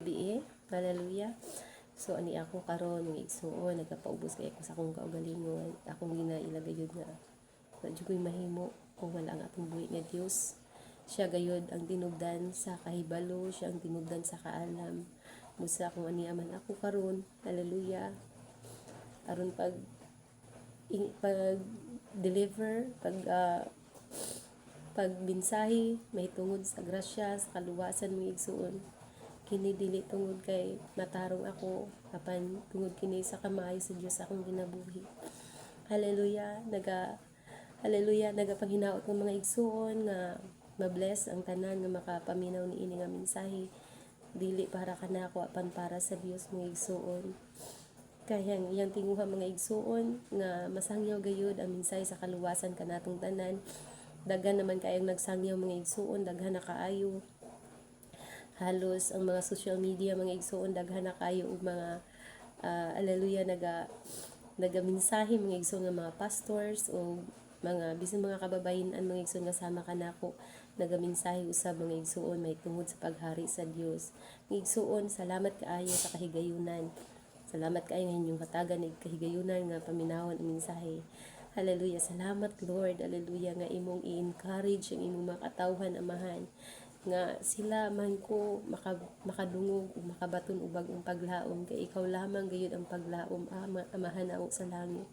gabi. Hallelujah. So ani ako karon nga igsuon nagapaubos kay ako sa akong kaugalingon. Akong ginailagay yun nga radyo ko'y mahimo kung wala ang atong buhi nga Dios. Siya gayud ang tinubdan sa kahibalo, siya ang tinubdan sa kaalam. Musa kung ani aman ako karon. Hallelujah. Aron pag deliver, pag mensahe may tungod sa grasya, sa kaluwasan mo igsuon. Kini dili tungod kay natarong ako, apan tungod kini sa kamayo sa Dios akong ginabuhi. Hallelujah. Hallelujah, nagapanghinao ng mga igsuon nga mabless ang tanan nga makapaminaw ni ini nga mensahe. Dili para kanako apan para sa Dios mga igsuon. Kaya iyang tinguha mga igsuon nga masangyaw gayud ang mensahe sa kaluwasan kanatong tanan. Daghan naman kayang nagsangyaw mga igsuon, daghan na kaayo. Halos ang mga social media mga igsuon daghan na kayo og mga hallelujah naga mensahe mga igsuon nga mga pastors o mga bisan mga kababayen-an mga igsuon nga sama kanako nagamensahe usab mga igsuon may tungod sa paghari sa Dios. Mga igsuon, salamat kaayo sa kahigayunan. Salamat kaayo nga inyong hatagan ng kahigayunan nga paminawon ang mensahe. Hallelujah. Salamat Lord. Hallelujah nga imong i-encourage ang imong mga katawhan amahan nga sila man ko makadungog o makabaton ubag ang paglaom kay ikaw lamang gayud ang paglaom amahan ako sa langit.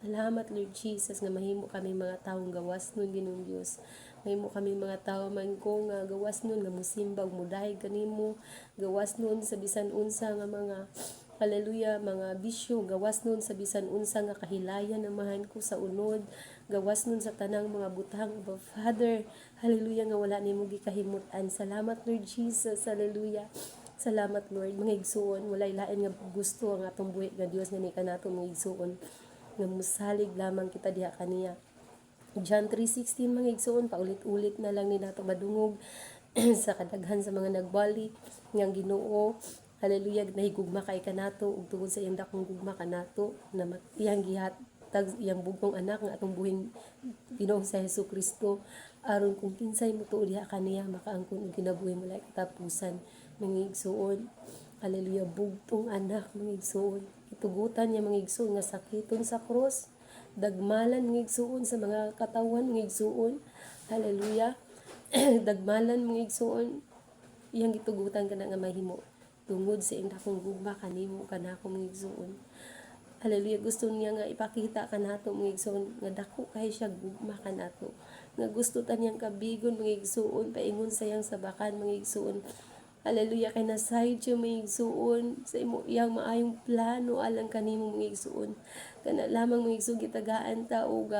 Salamat Lord Jesus nga mahimo kami mga taong gawas nun Ginoong Dios. Mahimo kami mga tao man ko nga gawas nun nga musimba ug mudahay kanimo, gawas nun sa bisan unsa nga mga hallelujah, mga bisyo, gawas nun sa bisan unsa nga kahilayan amahan ko sa unod, gawas nun sa tanang mga butang, Father, hallelujah, nga wala nimo gikahimutan. Salamat Lord Jesus, hallelujah. Salamat Lord, mga igsuon, walay lain nga gusto ang atong buhi nga Dios nga ni kanato mga igsuon, nga musalig lamang kita diha kaniya. John 3:16 mga igsuon, paulit-ulit na lang ni nato madungog sa kadaghan sa mga nagbali nga Ginoo. Hallelujah, nahigugma kay kanato ug tungod sa iyang dakong gugma kanato na iyang gihatag iyang bugtong anak nga atong buhing Ginoong sa Hesukristo aron kung kinsay motuo diha kaniya makaangkon og kinabuhi mula katapusan mga igsuon. Hallelujah, bugtong anak mga igsuon. Itugutan niya mga igsuon nga sakiton sa cross, dagmalan mga igsuon sa mga katawan mga igsuon. Hallelujah. Dagmalan mga igsuon iyang gitugutan kana nga mahimo tungod sa iyang dakong gugma kanimo kanako mga igsuon. Hallelujah, gusto niya nga ipakita kanato mga igsuon nga dako kay siya gugma kanato, nga gusto ta niyang kabigon mga igsuon paingon sa iyang sabakan mga igsuon. Hallelujah, kay nasayod siya mga igsuon sa imo iyang maayong plano alang kanimo mga igsuon. Kana lamang mga igsuon gitagaan ta og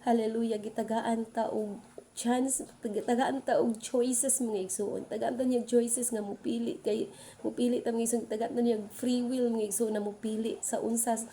hallelujah, gitagaan ta og chance, tagaan ta og choices mga igsuon. Tagaan ta niyang choices nga mupili kay mupili ta mga igsuon, tagaan ta niyang free will mga igsuon na mupili sa unsas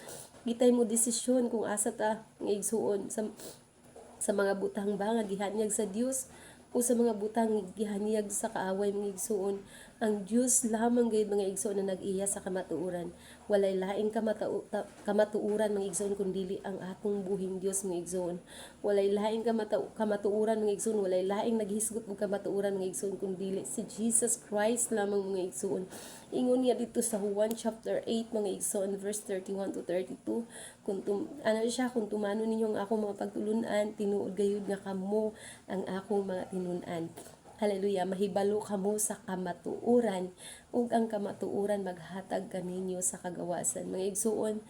gitay mo desisyon kung asa ta mga igsuon sa mga butang ba nga gihanyag sa Dios o sa mga butang gihanyag sa kaaway mga igsuon. Ang Dios lamang gayud mga igsuon na nag-iya sa kamatuoran. Walay laing kamatuoran mga igsuon kundi ang atong buhing Dios mga igsuon. Walay laing kamatuoran mga igsuon, walay laing naghisgot og kamatuoran mga igsuon kundi si Jesus Christ lamang mga igsuon. Ingon niya dito sa Juan chapter 8 mga igsoon verse 31 to 32 kung kung tumano ninyo ang akong mga pagtulunan tinuod gayud nga kamo ang akong mga tinunan. Hallelujah, mahibalo kamo sa kamatuoran ug ang kamatuoran maghatag kaninyo sa kagawasan mga igsuon.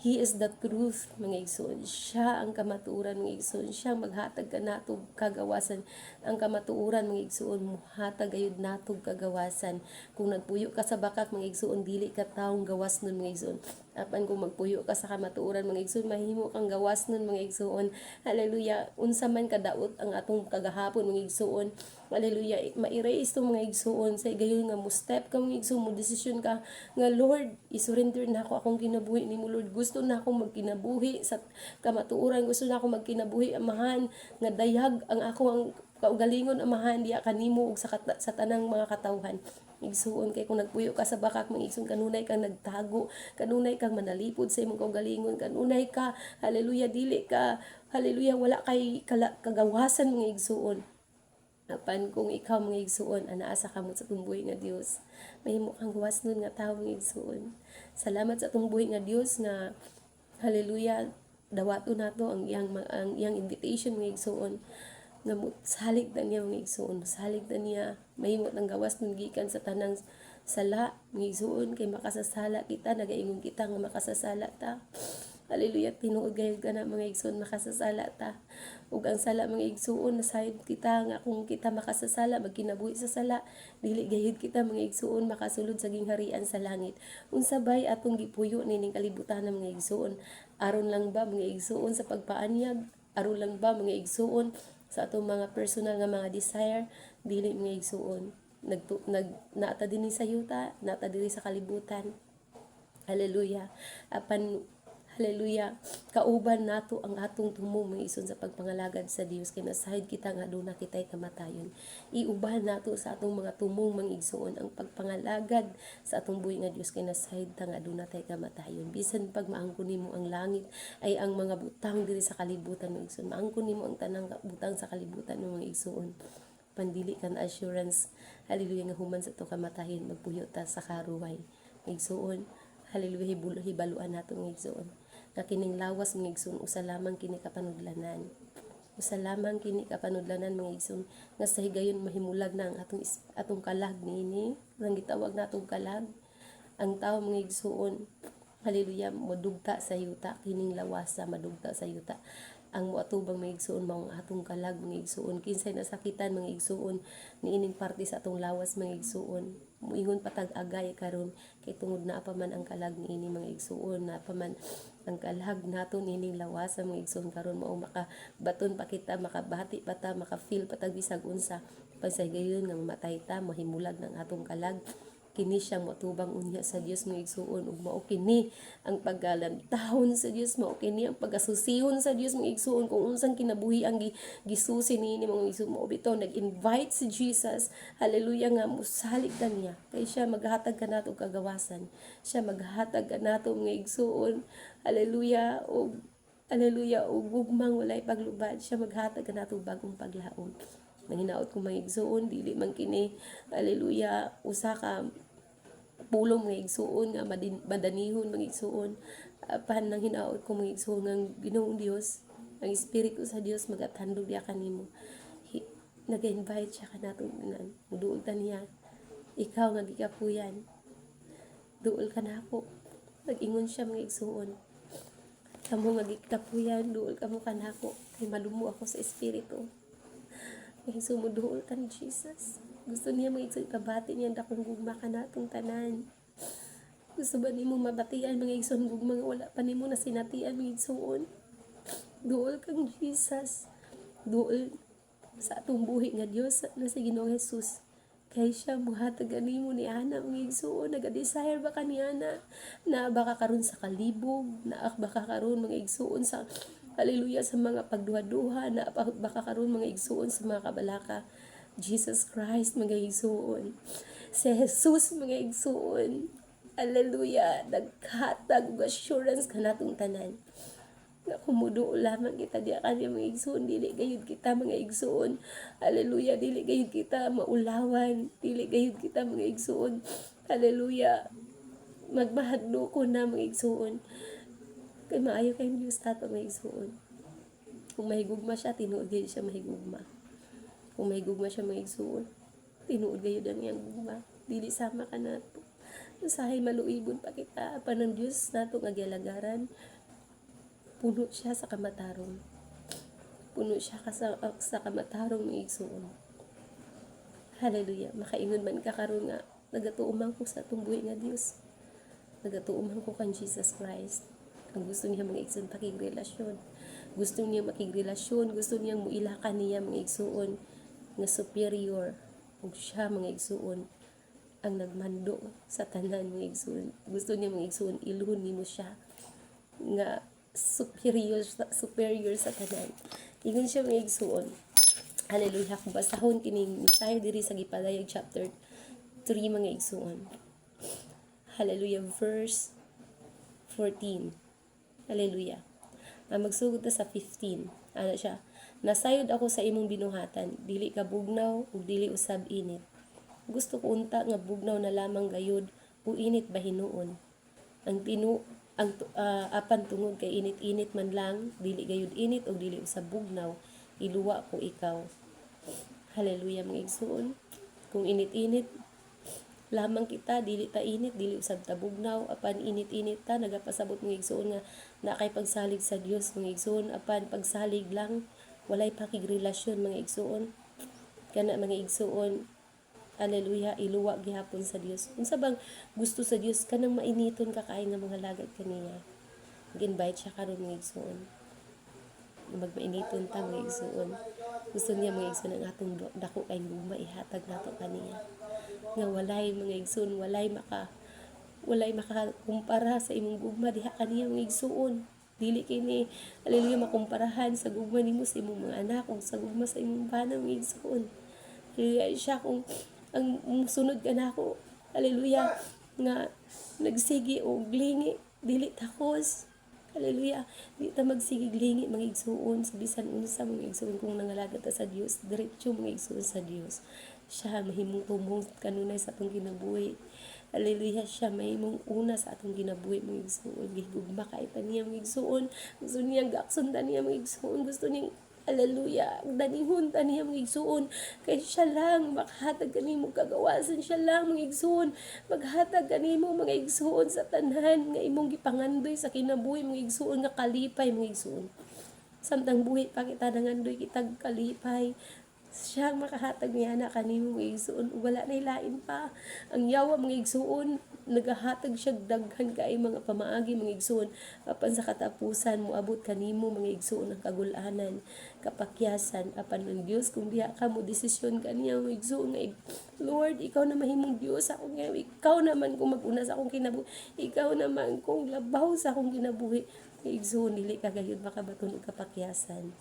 He is the truth, mga igsoon. Siya ang kamatuoran, mga igsoon. Siya maghatag ka natog kagawasan. Ang kamatuoran, mga igsoon, muhatag ayud natog kagawasan. Kung nagpuyo ka sa bakak, mga igsoon, dili ka taong gawas nun, mga igsoon. Apan kung magpuyo ka sa kamatuoran, mga igsoon, mahimo kang gawas nun, mga igsoon. Hallelujah. Unsa man kadaot ang atong kagahapon, mga igsoon. Hallelujah. Ma-erase to mga igsoon. Sa gayon nga mo step ka, mga igsoon, mo desisyon ka nga Lord, isurrender na ako akong kinabuhi ni mo, Lord. Gusto na akong magkinabuhi sa kamatuoran, gusto na akong magkinabuhi amahan nga dayag ang ako ang kaugalingon amahan diya kanimo ug sa tanang mga katawhan. Igsuon kay kung nagpuyo ka sa bakak mga igsuon kanunay kang nagtago, kanunay kang manalipod sa imong kaugalingon, kanunay ka hallelujah dili ka hallelujah wala kay kagawasan mga igsuon. Apan kung ikaw mga igsuon, anaa sa kamot sa tumbuhi nga Dios, mahimo kang gawas nun nga tawo mga igsuon. Salamat sa tumbuhi nga Dios nga hallelujah, dawato nato ang iyang invitation mga igsuon nga salig na niya mga igsuon, salig na niya mahimo ang gawas nun gikan sa tanang sala mga igsuon kay makasasala kita, nagaingon kita nga makasasala ta. Hallelujah, tinuod gayud ka na mga igsuon makasasala ta. Ug ang sala mga igsuon nasayod kita nga kung kita makasasala magkinabuhi sa sala, dili gayud kita mga igsuon makasulod sa gingharian sa langit. Unsa bay atong gipuyo nining kalibutan mga igsuon? Aron lang ba mga igsuon sa pagpaanyag? Aron lang ba mga igsuon sa atong mga personal nga mga desire? Dili mga igsuon. Naata dinhi sa yuta, naata dinhi sa kalibutan. Hallelujah. Apan hallelujah, kauban nato ang atong tumong mga igsoon sa pagpangalagad sa Dios kay nasahid kita nga aduna kitay kamatayon. Iuban nato sa atong mga tumong mga igsoon ang pagpangalagad sa atong buhi nga Dios kay nasahid ta nga aduna tay kamatayon. Bisan pag maangkon nimo ang langit ay ang mga butang diri sa kalibutan mga igsoon. Maangkon nimo ang tanang butang sa kalibutan mga igsoon. Pandili kan assurance hallelujah nga human sa to kamatayon magpuyo ta sa karuway mga igsoon. Hallelujah, hibaluan nato mga igsoon na kining lawas mga igsoon usa lamang kini kapanudlanan. Usa lamang kini kapanudlanan mga igsoon nga sa higayon mahimulag na ang atong kalag niini, nang gitawag natong kalag. Ang tawo mga igsoon, hallelujah, madugta sa yuta kining lawas sa madugta sa yuta. Ang moatubang mga igsoon mao ang atong kalag mga igsoon. Kinsay nasakitan mga igsoon niining parte sa atong lawas mga igsoon. Muingon patag agay karon kay tungod na pa man ang kalag niini mga igsoon, na pa man ang kalag nato nining lawas sa mga igsoon karon mao makabaton pa kita, makabati pa ta, makafeel patag bisag unsa pasay gayon nga mamatay ta mahimulag ng atong kalag. Kini siya matubang unya sa Dios mga igsuon ug mao kini ang paggalantahon sa Dios, mao kini ang pagasusihon sa Dios mga igsuon kung unsang kinabuhi ang gisusi niini mga igsuon. Mao bitaw nag-invite si Jesus, hallelujah, nga musalig ta niya kay siya maghatag kanato kagawasan, siya maghatag kanato mga igsuon, hallelujah, ug hallelujah, ug gugmang walay paglubad, siya maghatag kanato bagong paglaom. Nanginaot ko mga igsuon, dili man kini hallelujah usa ka pulong mga igsuon nga madanihon mga igsuon. Apan nang hinaot ko mga igsuon nga Ginoong Dios, ang Espiritu sa Dios magathandog diya kanimo. Nag-invite siya kanatong tanan. Muduol ta niya. Ikaw nga gikapuyan. Duol ka na ako. Nag-ingon siya mga igsuon. Kamo nga gikapuyan, duol kamo kanako. Kay malumo ako sa Espiritu. Kay sumuduol ka ni Jesus. Gusto niya mga igsoon kabati niya dakong gugma ka natong tanan. Gusto ba nimo mabatian mga igsoon gugma nga wala pa nimo na sinatian mga igsoon? Duol kang Jesus. Duol sa atong buhi nga Dios na si Ginoong Jesus. Kay siya muhatag nimo ni ana mga igsoon, naga-desire ba ka ni ana na baka karon sa kalibog, na baka karon mga igsoon sa hallelujah sa mga pagduha-duha, na baka karon mga igsoon sa mga kabalaka. Jesus Christ mga igsuon, si Jesus mga igsuon, hallelujah, naghatag og assurance kanatong tanan nga kumuduo lamang kita diya kanya mga igsuon, dili gayud kita mga igsuon, hallelujah, dili gayud kita maulawan, dili gayud kita mga igsuon, hallelujah, magmahadlo ko na mga igsuon kay maayo kay Dios tato mga igsuon. Kung mahigugma siya, tinuod gayud siya mahigugma. Kung may gugma siya mga igsuon, tinuod gayud ang iyang gugma. Dili sama ka nato. Usahay maluibon pa kita. Apan ng Diyos nato nga gyalagaran. Puno siya sa kamatarong. Puno siya sa kamatarong mga igsuon. Hallelujah. Makaingon man ka karon nga nagatuumang ko sa atong buhi nga Dios. Nagatuumang ko kan Jesus Christ. Ang gusto niya mga igsuon pakigrelasyon. Gusto niya makigrelasyon, gusto niya muilakan niya mga igsuon nga superior, ug siya mga igsuon ang nagmando sa tanan mga igsuon. Gusto niya mga igsuon iluhon nimo siya nga superior sa tanan. Ingon siya mga igsuon, hallelujah, kung basahon kining mensahe diri sa Gipalayag chapter 3 mga igsuon, hallelujah, verse 14, hallelujah. Magsugod ta sa 15. Ano siya? Nasayod ako sa imong binuhatan, dili ka bugnaw ug dili usab init. Gusto ko unta nga bugnaw na lamang gayud o init bahinuon. Apan tungod kay init-init man lang, dili gayud init o dili usab bugnaw, iluwa ko ikaw. Hallelujah mga igsoon. Kung init-init lamang kita, dili ta init, dili usab ta bugnaw, apan init-init ta, nagapasabot mga igsoon nga na kay pagsalig sa Dios mga igsoon, apan pagsalig lang, walay pakigrelasyon mga igsoon. Kana mga igsoon, hallelujah, iluwa gihapon sa Dios. Unsa bang gusto sa Dios kanang mainiton ka kay nga mga lagad kaniya. Mag-invite siya karon mga igsoon. Magmainiton ta mga igsoon. Gusto niya mga igsoon ang atong dako kay gugma ihatag nato kaniya. Nga walay mga igsoon, walay makakumpara sa imong gugma diha kaniya mga igsoon. Dili kini hallelujah makumparahan sa gugma nimo sa imong mga anak o sa gugma sa imong bana mga igsoon. Hallelujah siya kung ang sunod ka na ako, hallelujah, nga nagsigi o glingi, dili takos, hallelujah, di ta magsigi glingi mga igsuon, sa bisan unsa mga igsuon kung nangalagad ta sa Dios, diretso mga igsuon sa Dios. Siya mahimong tumong kanunay sa atong kinabuhi. Hallelujah, siya mahimong una sa atong kinabuhi mga igsuon. Gihugma kay pa niya mga igsuon, gusto niya gaksundan niya mga igsuon, gusto niya hallelujah, danihon ta niya mga igsuon, kay siya lang makahatag kanimo kagawasan, siya lang mga igsuon maghatag kanimo mga igsuon sa tanan nga imong gipangandoy sa kinabuhi mga igsuon nga kalipay mga igsuon. Samtang buhi pa kita nangandoy kitag kalipay, siya makahatag niya na kanimo mga igsuon, wala na ilain pa. Ang yawa mga igsuon, nagahatag siya daghan kay mga pamaagi mga igsuon, apan sa katapusan moabot kanimo mga igsuon ang kagul-anan, kapakyasan apan ng Dios kung diha ka mo desisyon kaniya mga igsuon nga Lord, ikaw na mahimong Dios ako nga, ikaw naman kung mag-una sa akong kinabuhi, ikaw naman kung labaw sa akong kinabuhi mga igsuon, dili ka gayud makabaton og kapakyasan.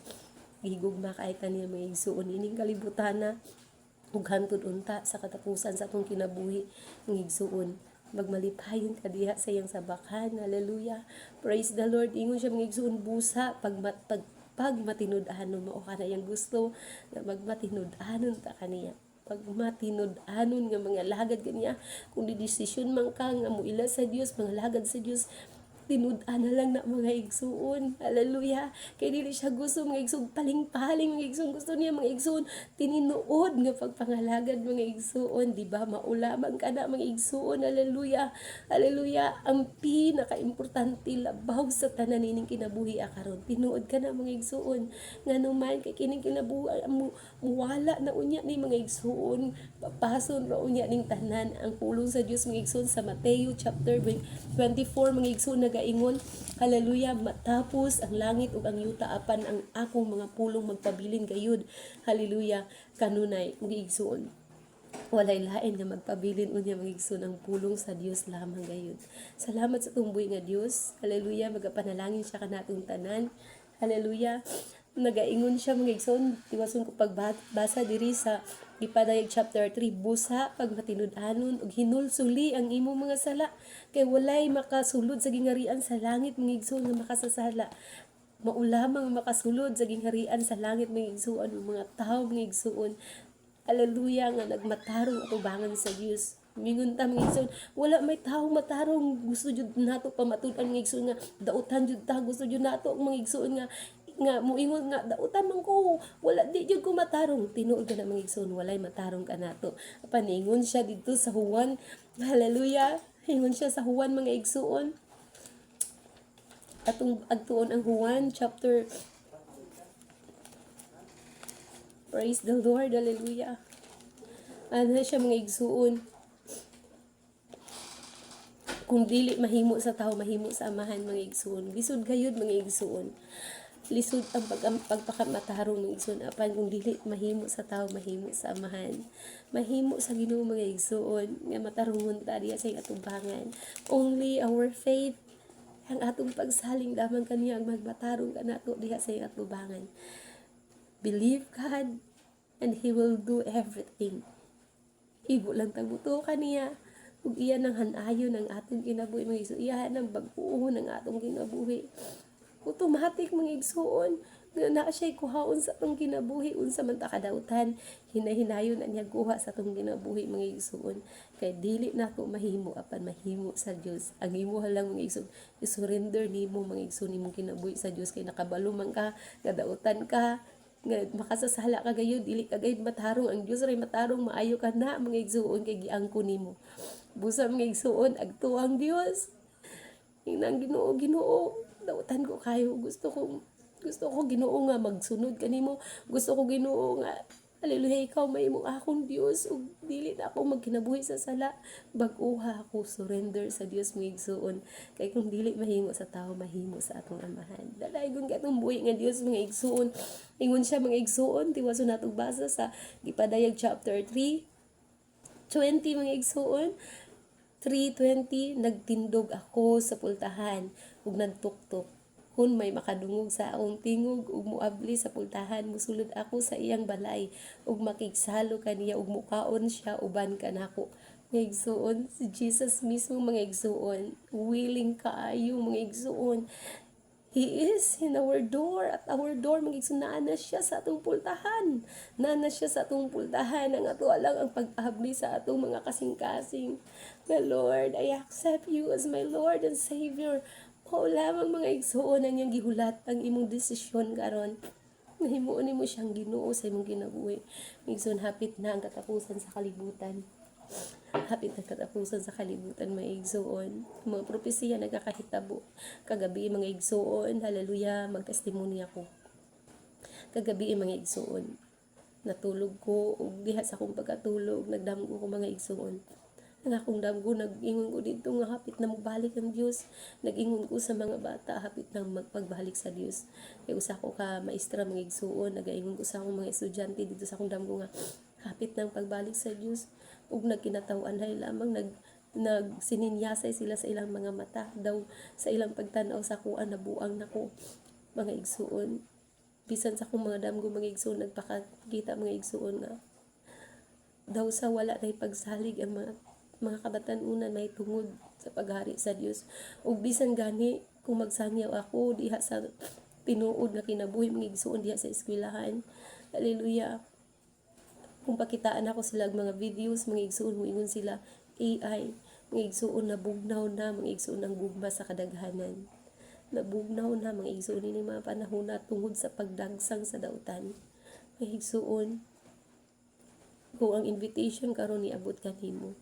Gihigugma kay kaniya mga igsuon ining kalibutan na ug hantod unta sa katapusan sa atong kinabuhi mga igsuon. Magmalipayon ka diha sa iyang sabakhan. Hallelujah. Praise the Lord. Ingon siya mga igsuon busa pag matinud-anon mao kana yang gusto nga magmatinud-anon ta kaniya. Pag matinud-anon nga mga lagad kaniya, kung di desisyon man ka nga moila sa Dios, mga lagad sa Dios, tinud-an na lang na mga igsuon. Hallelujah. Kaya dili siya gusto mga igsuon paling-paling mga igsuon. Gusto niya mga igsuon tininuod nga pagpangalagad mga igsuon. Diba? Maulaman ka na mga igsuon. Hallelujah. Hallelujah. Ang pinaka-importante labaw sa tanan nining kinabuhi akaron. Tinuod ka na mga igsuon. Nga naman kay kining kinabuhi muwala na unya ni mga igsuon. Papason ra unya ning tanan ang pulong sa Dios mga igsuon sa Mateo chapter 24 mga igsuon nagaingon, hallelujah, matapos ang langit ug ang yuta apan ang akong mga pulong magpabilin gayud. Hallelujah, kanunay ug igsuon. Walay lain nga magpabilin unya mga igsuon ang pulong sa Dios lamang gayud. Salamat sa tumboy nga Dios. Hallelujah, magapanalangin siya kanatong tanan. Hallelujah. Nagaingon siya mga igsoon, tiwason ko pagbasa diri sa Gipadayag chapter 3, busa pag matinud-anon ug hinulsuli ang imo mga sala, kay walay makasulod sa gingarian sa langit mga igsoon nga makasasala. Maulamang makasulod sa gingharian sa langit mga igsuon mga tao mga igsuon. Hallelujah nga nagmatarong atubangan sa Dios. Mingon ta mga igsoon, wala may taong matarong, gusto jud nato pamatud-an mga igsoon nga dautan jud ta, gusto jud nato mga igsoon nga muingon nga dautan man ko, wala di jud ko matarong. Tinuod ka na mga igsoon, walay matarong ka nato. Paningon siya dito sa Juan, hallelujah, ingon siya sa Juan mga igsoon. Atong agtuon ang Juan chapter, praise the Lord, hallelujah. Ano siya mga igsuon, kung dili mahimo sa tao, mahimo sa amahan mga igsuon. Lisod gayud mga igsuon. Lisod ang pagpakamatarong mga igsuon. Apan kung dili mahimo sa tao, mahimo sa amahan. Mahimo sa Ginoo mga igsuon. Nga matarungon ta diya sa atubangan. Only our faith, ang atong pagsaling lamang kaniya ang magmatarong kanato diya sa atubangan. Believe God and He will do everything. Igo lang taguto kaniya. Ug iyan ang hanayon ng atong kinabuhi mga igsuon. Iyan ang bag-uon ng atong kinabuhi. Automatic mga igsuon. nga na siya'y kuhaon sa atong kinabuhi unsa man ta kadautan hinahinayon na niya kuha sa atong kinabuhi mga igsoon kay dili nako mahimo apan mahimo sa Dios ang imo lang mga igsoon i-surrender nimo mga igsoon nimong kinabuhi sa Dios kay nakabalo man ka kadautan ka nga makasasala ka gayud dili ka gayud matarong ang Dios ray matarong maayo ka na mga igsoon kay giangko nimo busa mga igsoon agtuo ang Dios inang Ginoo dautan ko kayo gusto ko Ginoo nga magsunod kanimo gusto ko Ginoo nga haleluya ikaw may imong akong Dios ug dili na ako magkinabuhi sa sala bag-oha ako surrender sa Dios mo igsuon kay kung dili mahimo sa tao mahimo sa atong amahan dalaygon ka atong buhi nga Dios mga igsuon ingon siya mga igsuon tiwas natong basa sa Gipadayag chapter 3:20 mga igsuon 3:20 nagtindog ako sa pultahan ug nagtuktok kun may makadungog sa akong tingog ug muabli sa pultahan musulod ako sa iyang balay ug makigsalo kaniya ug mukaon siya uban kanako mga igsuon si Jesus mismo mga igsuon willing kaayo mga igsuon He is in our door at our door mga igsoon naana siya sa atong pultahan naana siya sa atong pultahan ang ato lang ang pag-abli sa atong mga kasing-kasing the Lord I accept you as my Lord and Savior o lamang mga igsuon ang iyang gihulat ang imong desisyon karon nga himuon nimo siyang Ginoo sa imong kinabuhi igsoon hapit na ang katapusan sa kalibutan hapit na katapusan sa kalibutan mga igsuon mga propesiya nagakahitabo kagabi mga igsuon haleluya magtestimonya ako kagabi mga igsuon natulog ko ug diha sa akong pagkatulog nagdamgo ko mga igsuon ang akong damgo nag-ingon ko dito nga hapit na magbalik ang Dios nag-ingon ko sa mga bata hapit na magpagbalik sa Dios kay usa ko ka maestra mga igsuon nag-ingon ko sa akong mga estudyante dito sa akong damgo nga hapit nang pagbalik sa Dios ug nagkinataw-an hay lamang nagsininyasay sila sa ilang mga mata daw sa ilang pagtan-aw sa kuan nabuang nako mga igsuon bisan sa akong mga damgo mga igsuon nagpakita mga igsuon nga daw sa wala tay pagsalig ang mga kabatan-unan may tungod sa paghari sa Dios ug bisan gani kung magsangyaw ako diha sa tinuod nga kinabuhi mga igsuon diha sa eskwelahan haleluya kung pakitaan ako sila mga videos mga igsuon moingon sila AI mga igsuon nabugnaw na mga igsuon ang gugma sa kadaghanan nabugnaw na mga igsuon ini mga panahon na tungod sa pagdagsang sa dautan mga igsuon kung ang invitation karon niabot kanimo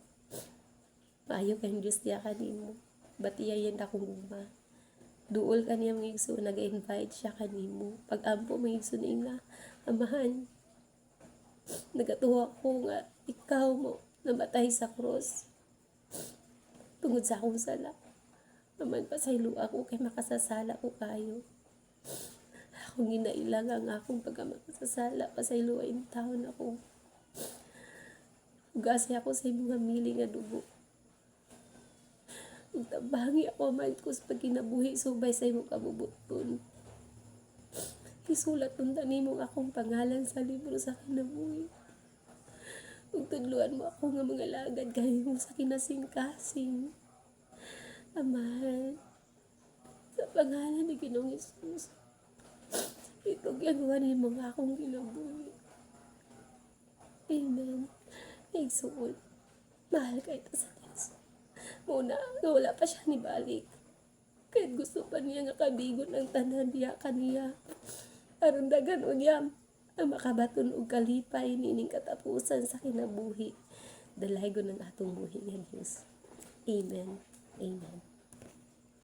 maayo kang Diyos diya kanimo batiyayan akong gugma duol kaniya mga igsuon nag-invite siya kanimo pag-ampo mga igsuon nga amahan nagatuwa ko nga ikaw mo namatay sa cross tungod sa akong sala naman pasaylo ako kay makasasala ko kayo akong ginailang ang akong pagkamakasasala pasaylo ay taon ako ugasi ako sa imong hamili nga dugo ug tabangi ako man ko sa pagkinabuhi subay sa imong kabubuton isulat unta nimo akong pangalan sa libro sa kinabuhi ug tudloan mo ako nga mga lagad kanimo sa kinasing-kasing amahan sa pangalan ni Ginoong Hesus ito ginawa nimo nga akong kinabuhi amen igsuon mahal kay ta sa Dios muna wala pa siya ni balik kahit gusto pa niya nga kabigon ang tanan diya kaniya aron dagan unyam ang makabaton og kalipay nining katapusan sa kinabuhi dalaygon ang atong buhi nga Dios amen amen